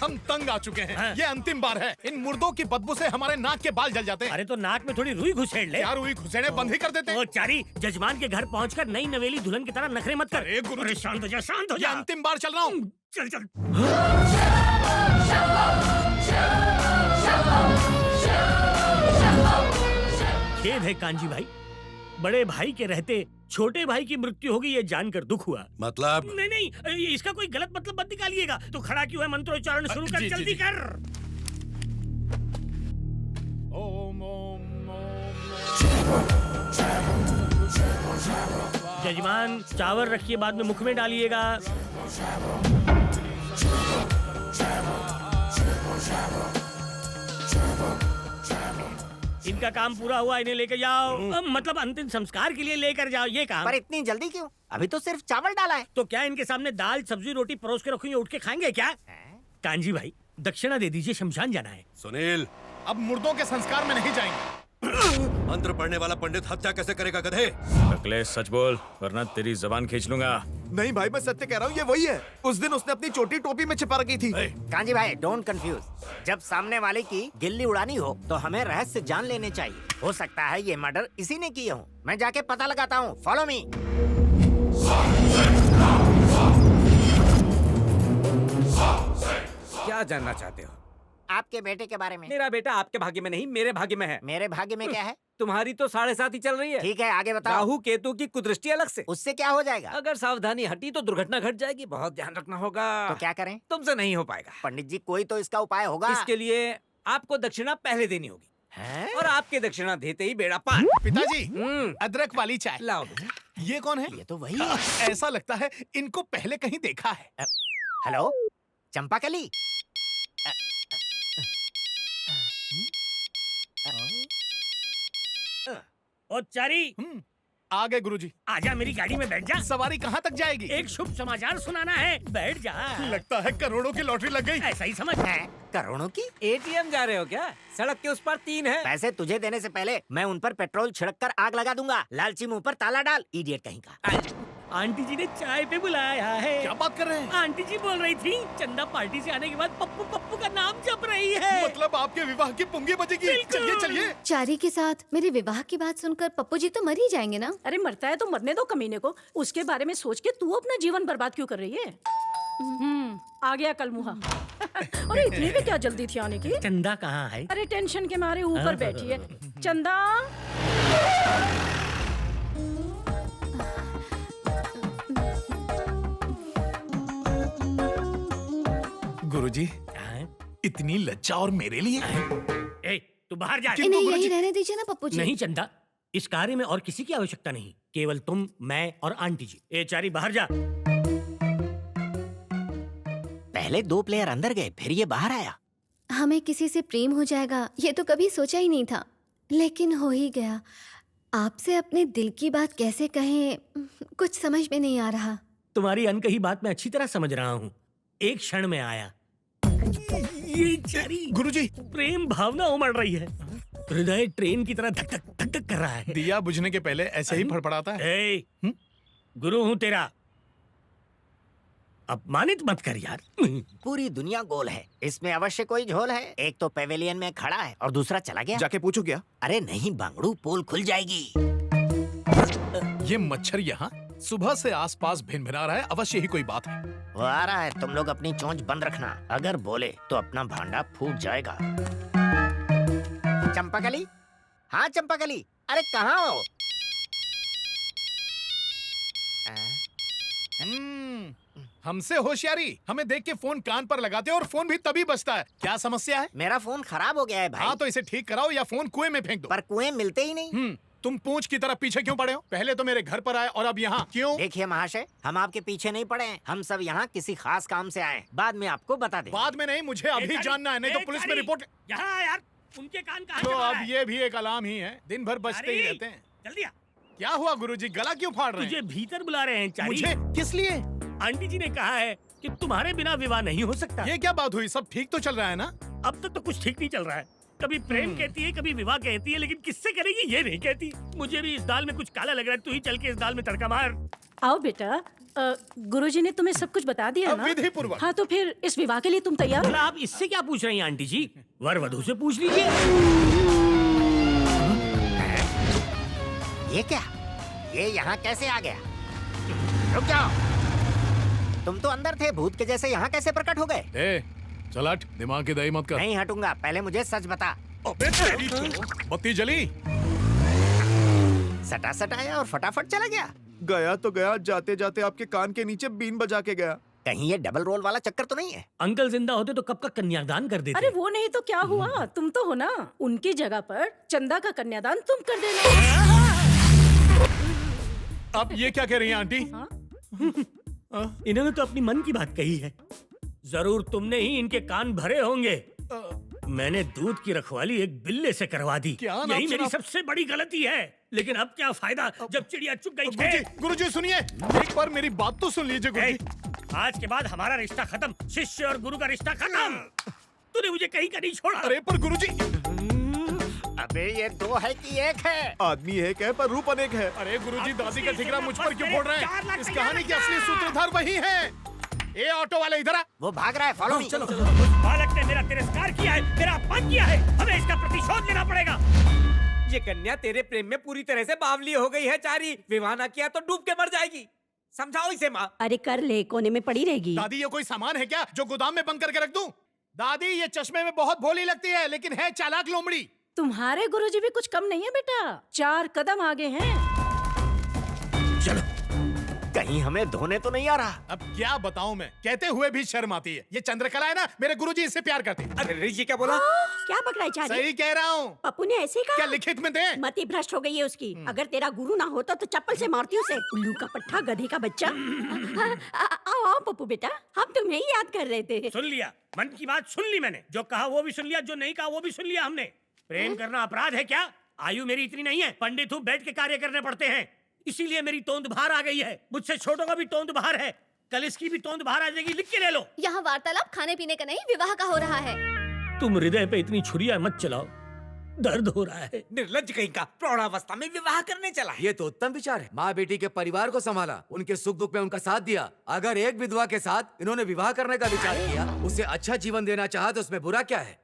हम तंग आ चुके हैं। हाँ। ये अंतिम बार है। इन मुर्दों की बदबू से हमारे नाक के बाल जल जाते हैं। अरे तो नाक में थोड़ी रुई घुसेड़ ले। यार रुई घुसेड़े बंद ही कर देते। ओ चारी, जजमान के घर पहुंचकर नई नवेली दुल्हन की तरह नखरे मत कर। अरे गुरु, शांत हो जा, शांत हो ये जा। अंतिम बार चल रहा हूँ। चल चल। खेद है कांजी भाई, बड़े भाई के रहते छोटे भाई की मृत्यु होगी ये जानकर दुख हुआ। मतलब? नहीं नहीं, इसका कोई गलत मतलब मत निकालिएगा। तो खड़ा क्यों है? मंत्रोच्चारण शुरू कर, जी, जी, जल्दी जी। कर। ओम ओम जजमान, चावल रखिए, बाद में मुख में डालिएगा। इनका काम पूरा हुआ, इन्हें लेकर जाओ। मतलब अंतिम संस्कार के लिए लेकर जाओ, ये काम। पर इतनी जल्दी क्यों? अभी तो सिर्फ चावल डाला है। तो क्या इनके सामने दाल सब्जी रोटी परोस के रखोगे, उठ के खाएंगे क्या? कांजी भाई, दक्षिणा दे दीजिए, शमशान जाना है। सुनील, अब मुर्दों के संस्कार में नहीं जाएंगे। मंत्र पढ़ने वाला पंडित हत्या कैसे करेगा गधे? अखिलेश सच बोल, वरना तेरी जबान खींच लूंगा। नहीं भाई, मैं सत्य कह रहा हूँ, ये वही है। उस दिन उसने अपनी चोटी टोपी में छिपा रखी थी। कांजी भाई, डोंट कंफ्यूज। जब सामने वाले की गिल्ली उड़ानी हो तो हमें रहस्य जान लेने चाहिए। हो सकता है ये मर्डर इसी ने किए हो। मैं जाके पता लगाता हूँ, फॉलो मी। क्या जानना चाहते हो? आपके बेटे के बारे में। मेरा बेटा आपके भाग्य में नहीं, मेरे भाग्य में है। मेरे भाग्य में क्या है? तुम्हारी तो 7.5 ही चल रही है। ठीक है, आगे बताओ। राहु केतु की कुदृष्टि अलग से। उससे क्या हो जाएगा? अगर सावधानी हटी तो दुर्घटना घट जाएगी। बहुत ध्यान रखना होगा। तो क्या करें? तुमसे नहीं हो पाएगा। पंडित जी, कोई तो इसका उपाय होगा। इसके लिए आपको दक्षिणा पहले देनी होगी, हैं? और आपके दक्षिणा देते ही बेड़ा पार। पिताजी, अदरक वाली चाय लाओ। ये कौन है? ये तो वही है। ऐसा लगता है इनको पहले कहीं देखा है। हेलो, चंपाकली। ओ चारी, आ गए गुरुजी। आजा, मेरी गाड़ी में बैठ जा। सवारी कहाँ तक जाएगी? एक शुभ समाचार सुनाना है, बैठ जा। लगता है करोड़ों की लॉटरी लग गई। ऐसा ही समझ। हैं? करोड़ों की? एटीएम जा रहे हो क्या? सड़क के उस पर 3 है। पैसे तुझे देने से पहले मैं उन पर पेट्रोल छिड़क कर आग लगा दूंगा। लालची मुंह पर ताला डाल, इडियट कहीं का। आंटी जी ने चाय पे बुलाया है। क्या बात कर रहे हैं? आंटी जी बोल रही थी चंदा पार्टी से आने के बाद पप्पू पप्पू का नाम जप रही है। मतलब आपके विवाह की पुंगी बजेगी। बिल्कुल। चलिए चलिए। चारी के साथ मेरे विवाह की बात सुनकर पप्पू जी तो मर ही जाएंगे ना। अरे मरता है तो मरने दो कमीने को। उसके बारे में सोच के तू अपना जीवन बर्बाद क्यों कर रही है? आ गया कल मुहा। अरे इतनी भी क्या जल्दी थी आने की? चंदा कहाँ है? अरे टेंशन के मारे ऊपर बैठी है। चंदा, गुरुजी, इतनी लज्जा और मेरे लिए? ए, तू बाहर जा। इन्हें यही रहने दीजिए ना पप्पू जी। नहीं चंदा, इस कार्य में और किसी की आवश्यकता नहीं, केवल तुम, मैं और आंटी जी। ए चारी, बाहर जा। पहले 2 प्लेयर अंदर गए, फिर ये बाहर आया। हमें किसी से प्रेम हो जाएगा ये तो कभी सोचा ही नहीं था, लेकिन हो ही गया। आपसे अपने दिल की बात कैसे कहें, कुछ समझ में नहीं आ रहा। तुम्हारी अनकही बात मैं अच्छी तरह समझ रहा हूँ। एक क्षण में आया। ये चारी, गुरुजी, प्रेम भावना उमड़ रही है। हृदय ट्रेन की तरह धक धक धक धक कर रहा है। दिया बुझने के पहले ऐसे ही फड़फड़ाता है। ए, गुरु हूँ तेरा, अपमानित मत कर यार। पूरी दुनिया गोल है, इसमें अवश्य कोई झोल है। एक तो पेवेलियन में खड़ा है और दूसरा चला गया। जाके पूछो क्या? अरे नहीं बांगड़ू, पोल खुल जाएगी। ये मच्छर यहाँ सुबह से आसपास भिनभिना रहा है, अवश्य ही कोई बात है। वो आ रहा है, तुम लोग अपनी चोंच बंद रखना। अगर बोले तो अपना भांडा फूट जाएगा। चंपाकली, हाँ चंपाकली, अरे कहाँ हो? हमसे होशियारी, हमें देख के फोन कान पर लगाते हो और फोन भी तभी बजता है। क्या समस्या है? मेरा फोन खराब हो गया है भाई। हाँ तो इसे ठीक कराओ या फोन कुएं में फेंक दो। पर कुएं मिलते ही नहीं। तुम पूंछ की तरह पीछे क्यों पड़े हो? पहले तो मेरे घर पर आए और अब यहाँ क्यों? देखिए महाशय, हम आपके पीछे नहीं पड़े हैं। हम सब यहाँ किसी खास काम से आए। बाद में आपको बता दें। बाद में नहीं, मुझे अभी जानना है, नहीं तो पुलिस में रिपोर्ट। यहाँ यार, उनके कान कहाँ तो चला अब है? ये भी एक अलार्म ही है, दिन भर बजते ही रहते हैं। जल्दी आ। क्या हुआ गुरुजी, गला क्यों फाड़ रहे तुझे हैं? भीतर बुला रहे हैं चारी। मुझे किस लिए? आंटी जी ने कहा है कि तुम्हारे बिना विवाह नहीं हो सकता। ये क्या बात हुई? सब ठीक तो चल रहा है ना? अब तक तो कुछ ठीक नहीं चल रहा है। कभी प्रेम कहती है, कभी विवाह कहती है, लेकिन किससे करेगी ये नहीं कहती। मुझे भी इस दाल में कुछ काला लग रहा है, तू ही चल के इस दाल में तड़का मार। आओ बेटा, गुरुजी ने तुम्हें सब कुछ बता दिया ना? विधि पूर्वक। हाँ, तो फिर इस विवाह के लिए तुम तैयार हो? भला आप इससे क्या पूछ रही हैं आंटी जी? वर वधू से पूछ लीजिए। ये क्या? ये यहाँ कैसे आ गया? रुक जाओ, तुम तो अंदर थे, भूत के जैसे यहाँ कैसे प्रकट हो गए? ए, चल हट, दिमाग की दही मत कर। नहीं हटूंगा, पहले मुझे सच बता। अबे तेरी तो, बत्ती जली। सटा सटाया और फटाफट चला गया। गया तो गया, जाते जाते आपके कान के नीचे बीन बजा के गया। कहीं ये डबल रोल वाला चक्कर तो नहीं है? अंकल जिंदा होते तो कब का कन्यादान कर देते। अरे वो नहीं तो क्या हुआ, तुम तो हो ना। उनकी जगह पर चंदा का कन्यादान तुम कर देना। अब ये क्या कह रही हैं आंटी? इन्होंने तो अपनी मन की बात कही है। जरूर तुमने ही इनके कान भरे होंगे। मैंने दूध की रखवाली एक बिल्ले से करवा दी। क्या नाम यही मेरी सुना? सबसे बड़ी गलती है। लेकिन अब क्या फायदा जब चिड़िया चुग गई गुरुजी, खेत। गुरुजी सुनिए, एक बार मेरी बात तो सुन लीजिए ए, गुरुजी। आज के बाद हमारा रिश्ता खत्म, शिष्य और गुरु का रिश्ता खत्म। तूने मुझे कहीं का नहीं छोड़ा। अरे पर गुरुजी, अबे ये दो है कि एक है? आदमी एक है पर रूप अनेक है। अरे गुरुजी, दादी का ठिकरा मुझ पर क्यों फोड़ रहे 4 लाख हैं? इस तैयार कहानी की रखना। असली सूत्रधार वही है। ए ऑटो वाले, इधर आ। वो भाग रहा है, फॉलो मी। उस बालक ने मेरा तिरस्कार किया है, मेरा अपमान किया है, हमें इसका प्रतिशोध लेना पड़ेगा। ये कन्या तेरे प्रेम में पूरी तरह से बावली हो गई है चारी। विवाह ना किया तो डूब के मर जाएगी। समझाओ इसे माँ। अरे कर ले, कोने में पड़ी रहेगी। दादी, ये कोई सामान है क्या जो गोदाम में बंद करके रख दूं? दादी, ये चश्मे में बहुत भोली लगती है, लेकिन है चालाक लोमड़ी। तुम्हारे गुरुजी भी कुछ कम नहीं है बेटा, 4 कदम आगे हैं। चलो, कहीं हमें धोने तो नहीं आ रहा? अब क्या बताऊं मैं, कहते हुए भी शर्म आती है। ये चंद्रकला है ना, मेरे गुरुजी इससे प्यार करते हैं। अरे ऋषि क्या बोला? क्या पकड़ा है चारी? सही कह रहा हूँ। पप्पू ने ऐसे क्या कहा? लिखित में दे? मति भ्रष्ट हो गई है उसकी। अगर तेरा गुरु ना होता तो चप्पल से मारती उसे। उल्लू का पट्टा, गधे का बच्चा। आओ आओ पप्पू बेटा, हम तुम्हें ही याद कर रहे थे। सुन लिया, मन की बात सुन ली मैंने। जो कहा वो भी सुन लिया, जो नहीं कहा वो भी सुन लिया हमने। प्रेम करना अपराध है क्या? आयु मेरी इतनी नहीं है, पंडित हूँ, बैठ के कार्य करने पड़ते हैं। इसीलिए मेरी तोंद बाहर आ गई है। मुझसे छोटों का भी तोंद बाहर है, कल इसकी भी तोंद बाहर आ जाएगी। लिख के ले लो। यहाँ वार्तालाप खाने पीने का नहीं, विवाह का हो रहा है। तुम हृदय पे इतनी छुरियां मत चलाओ, दर्द हो रहा है। निर्लज्ज कहीं का, प्रौढ़ावस्था में विवाह करने चला है। ये तो उत्तम विचार है। माँ बेटी के परिवार को संभाला, उनके सुख दुख में उनका साथ दिया। अगर एक विधवा के साथ इन्होंने विवाह करने का विचार किया, उसे अच्छा जीवन देना चाहा, तो उसमें बुरा क्या है?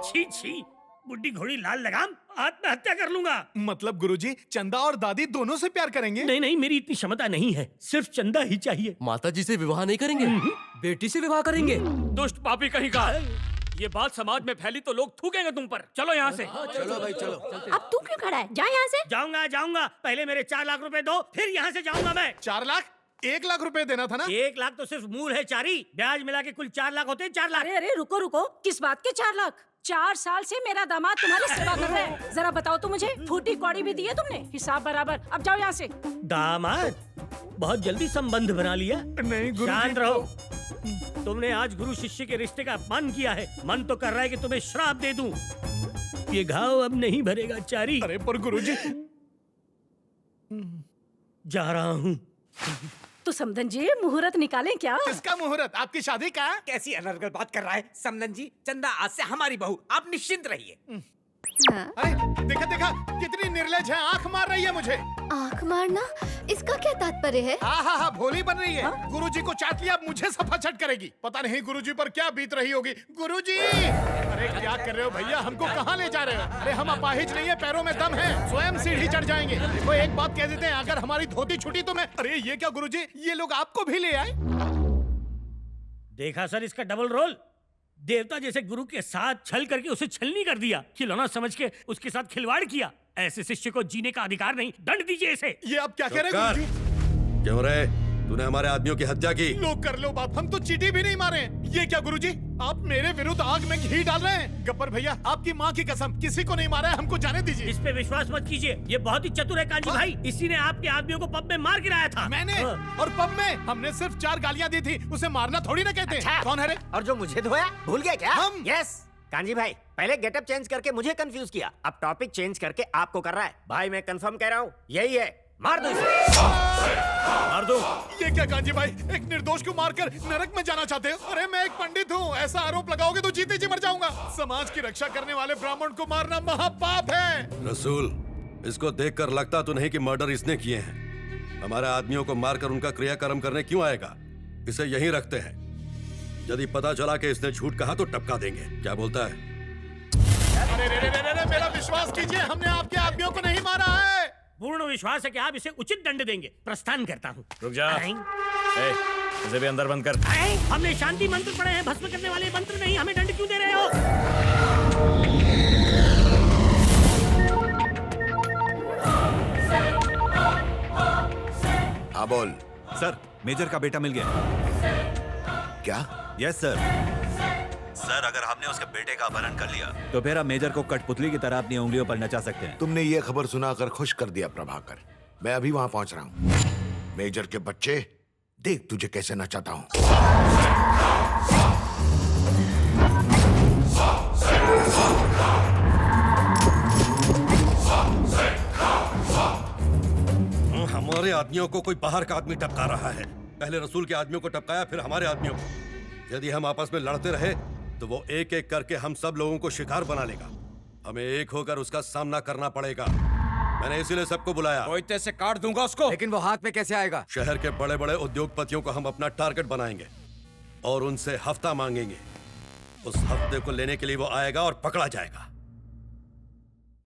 छी छी, बुड्ढी घोड़ी लाल लगाम, आत्महत्या कर लूंगा। मतलब गुरुजी, चंदा और दादी दोनों से प्यार करेंगे? नहीं नहीं, मेरी इतनी क्षमता नहीं है, सिर्फ चंदा ही चाहिए। माता जी से विवाह नहीं करेंगे, बेटी से विवाह करेंगे। दुष्ट पापी कहीं का। ये बात समाज में फैली तो लोग थूकेंगे तुम पर। चलो यहाँ से। चलो भाई चलो। अब तू क्यों खड़ा है? जा यहाँ से। जाऊंगा जाऊंगा, पहले मेरे 4 लाख रुपए दो, फिर यहाँ से जाऊंगा मैं। 4 लाख? 1 लाख रुपए देना था ना? 1 लाख तो सिर्फ मूल है चारी, ब्याज मिला के कुल 4 लाख होते हैं। 4 लाख। अरे अरे रुको रुको, किस बात के 4 लाख? 4 साल से मेरा दामाद तुम्हारी सेवा कर रहा है। जरा बताओ तो मुझे, फूटी कौड़ी भी दी है तुमने? हिसाब बराबर। अब जाओ यहाँ से। दामाद, बहुत जल्दी संबंध बना लिया। नहीं गुरुजी। शांत रहो। तुमने आज गुरु शिष्य के रिश्ते का अपमान किया है। मन तो कर रहा है कि तुम्हें श्राप दे दूं। ये घाव अब नहीं भरेगा चारी। अरे पर गुरुजी, जा रहा हूँ। तो समधन जी, मुहूर्त निकालें क्या? किसका मुहूर्त? आपकी शादी का? कैसी अनर्गल बात कर रहा है समदन जी। चंदा आज से हमारी बहू, आप निश्चिंत रहिए। हाँ? अरे देखा देखा, कितनी निर्लज है, आंख मार रही है मुझे। आँख मारना, इसका क्या तात्पर्य है? हाँ, भोली बन रही है। गुरुजी को चाट लिया, अब मुझे सफाचट करेगी। पता नहीं गुरुजी पर क्या बीत रही होगी। गुरुजी, अरे क्या कर रहे हो भैया? हमको कहाँ ले जा रहे हो? अरे हम अपाहिज नहीं है, पैरों में दम है, स्वयं सीढ़ी चढ़ जाएंगे। देखो एक बात कह देते हैं, अगर हमारी धोती छूटी तो मैं। अरे ये क्या गुरुजी, ये लोग आपको भी ले आए? देखा सर इसका डबल रोल। देवता जैसे गुरु के साथ छल करके उसे छलनी कर दिया, खिलौना समझ के उसके साथ खिलवाड़ किया। ऐसे शिष्य को जीने का अधिकार नहीं, दंड दीजिए इसे। ये आप क्या कह रहे हैं गुरुजी? क्यों रे? तूने हमारे आदमियों की हत्या की। लोग कर लो बाप, हम तो चीटी भी नहीं मारे। ये क्या गुरुजी, आप मेरे विरुद्ध आग में घी डाल रहे हैं? गब्बर भैया, आपकी माँ की कसम, किसी को नहीं मारा है, हमको जाने दीजिए। इस पे विश्वास मत कीजिए, ये बहुत ही चतुर है कांजी भाई। इसी ने आपके आदमियों को पब में मार गिराया था। मैंने? हाँ। और पब में हमने सिर्फ 4 गालियां दी थी, उसे मारना थोड़ी ना कहते। अच्छा। कौन है रे? और जो मुझे धोया, भूल गया क्या? हम। यस कांजी भाई, पहले गेटअप चेंज करके मुझे कंफ्यूज किया, अब टॉपिक चेंज करके आपको कर रहा है। भाई मैं कंफर्म कह रहा हूँ, यही है, मार दो इसे। मार दो। ये क्या कांजी भाई, एक निर्दोष को मारकर नरक में जाना चाहते हो? अरे मैं एक पंडित हूँ, ऐसा आरोप लगाओगे तो जीते जी मर जाऊंगा। समाज की रक्षा करने वाले ब्राह्मण को मारना महापाप है। रसूल, इसको देखकर लगता तो नहीं कि मर्डर इसने किए हैं। हमारे आदमियों को मारकर उनका क्रियाकर्म करने क्यों आएगा? इसे यहीं रखते हैं। यदि पता चला कि इसने झूठ कहा तो टपका देंगे। क्या बोलता है? अरे रे रे रे रे, मेरा विश्वास कीजिए, हमने आपके आदमियों को नहीं मारा है। पूर्ण विश्वास है कि आप इसे उचित दंड देंगे। प्रस्थान करता हूँ। रुक जा। इसे भी अंदर बंद कर। हमने शांति मंत्र पढ़े हैं, भस्म करने वाले मंत्र नहीं। हमें दंड क्यों दे रहे हो? हाँ बोल। सर, मेजर का बेटा मिल गया। क्या? Yes sir. सर, अगर हमने उसके बेटे का अपहरण कर लिया तो फिर आप मेजर को कठपुतली की तरह अपनी उंगलियों पर नचा सकते हैं। तुमने ये खबर सुनाकर खुश कर दिया प्रभाकर। मैं अभी वहां पहुंच रहा हूँ। मेजर के बच्चे, देख तुझे कैसे नचाता हूँ। हमारे आदमियों को कोई बाहर का आदमी टपका रहा है। पहले रसूल के आदमियों को टपकाया, फिर हमारे आदमियों को। यदि हम आपस में लड़ते रहे तो वो एक एक करके हम सब लोगों को शिकार बना लेगा। हमें एक होकर उसका सामना करना पड़ेगा। मैंने इसीलिए सबको बुलाया। कोई से काट दूंगा उसको। लेकिन वो हाथ में कैसे आएगा? शहर के बड़े बड़े उद्योगपतियों को हम अपना टारगेट बनाएंगे और उनसे हफ्ता मांगेंगे। उस हफ्ते को लेने के लिए वो आएगा और पकड़ा जाएगा।